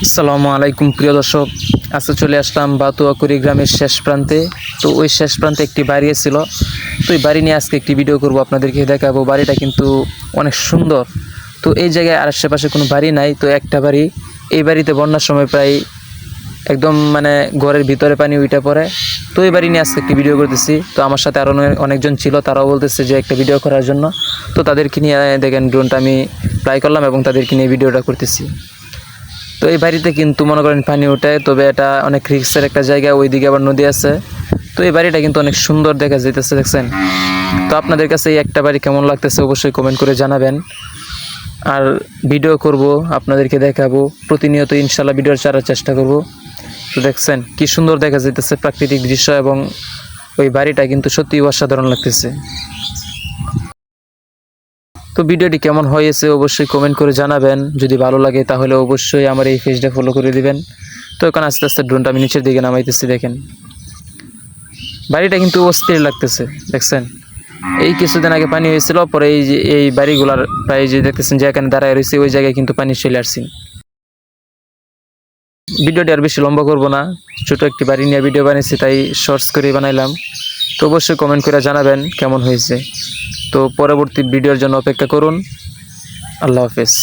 আসসালামু আলাইকুম প্রিয় দর্শক, আজকে চলে আসলাম বাতুয়াকুড়ি গ্রামের শেষ প্রান্তে। তো ওই শেষ প্রান্তে একটি বাড়ি ছিল। তো এই বাড়ি নিয়ে আজকে একটি ভিডিও করব, আপনাদেরকে দেখাবো। বাড়িটা কিন্তু অনেক সুন্দর। তো এই জায়গায় আর আশেপাশে কোনো বাড়ি নাই, তো একটা বাড়ি। এই বাড়িতে বন্যার সময় প্রায় একদম ঘরের ভিতরে পানি উঠে পড়ে। তো এই বাড়ি নিয়ে আজকে একটি ভিডিও করতেছি। তো আমার সাথে আরও অনেকজন ছিল, তারাও বলতেছে যে একটা ভিডিও করার জন্য। তো তাদেরকে নিয়ে দেখেন ড্রোনটা আমি ফ্লাই করলাম এবং তাদেরকে নিয়ে ভিডিওটা করতেছি। তো এই বাড়িতে কিন্তু মনে করেন পানি ওঠে, তবে এটা অনেক রিস্কের একটা জায়গা, ওইদিকে আবার নদী আছে। তো এই বাড়িটা কিন্তু অনেক সুন্দর দেখা যাইতেছে, দেখছেন। তো আপনাদের কাছে এই একটা বাড়ি কেমন লাগতেছে অবশ্যই কমেন্ট করে জানাবেন। আর ভিডিও করব, আপনাদেরকে দেখাবো প্রতিনিয়ত, ইনশাল্লাহ ভিডিও ছাড়ার চেষ্টা করব। তো দেখছেন কি সুন্দর দেখা যাইতেছে প্রাকৃতিক দৃশ্য, এবং ওই বাড়িটা কিন্তু সত্যি অসাধারণ লাগতেছে। তো ভিডিওটি কেমন হয়েছে অবশ্যই কমেন্ট করে জানাবেন। যদি ভালো লাগে তাহলে অবশ্যই আমার এই পেজটা ফলো করে দিবেন। তো এখন আস্তে আস্তে ড্রোনটা আমি নিচের দিকে নামাইতেছি, দেখেন বাড়িটা কিন্তু অস্থির লাগতেছে, দেখছেন। এই কিছুদিন আগে পানি হয়েছিল, পরে এই যে এই বাড়িগুলার প্রায় যে দেখতেছেন যে এখানে দাঁড়ায় রয়েছে, ওই জায়গায় কিন্তু পানি চলে আসছে। ভিডিওটি আর বেশি লম্বা করব না, ছোট একটি বাড়ি নিয়ে ভিডিও বানিয়েছি, তাই শর্টস করে বানাইলাম। তো অবশ্যই কমেন্ট করে জানাবেন কেমন হয়েছে। তো পরবর্তী ভিডিওর জন্য অপেক্ষা করুন। আল্লাহ হাফেজ।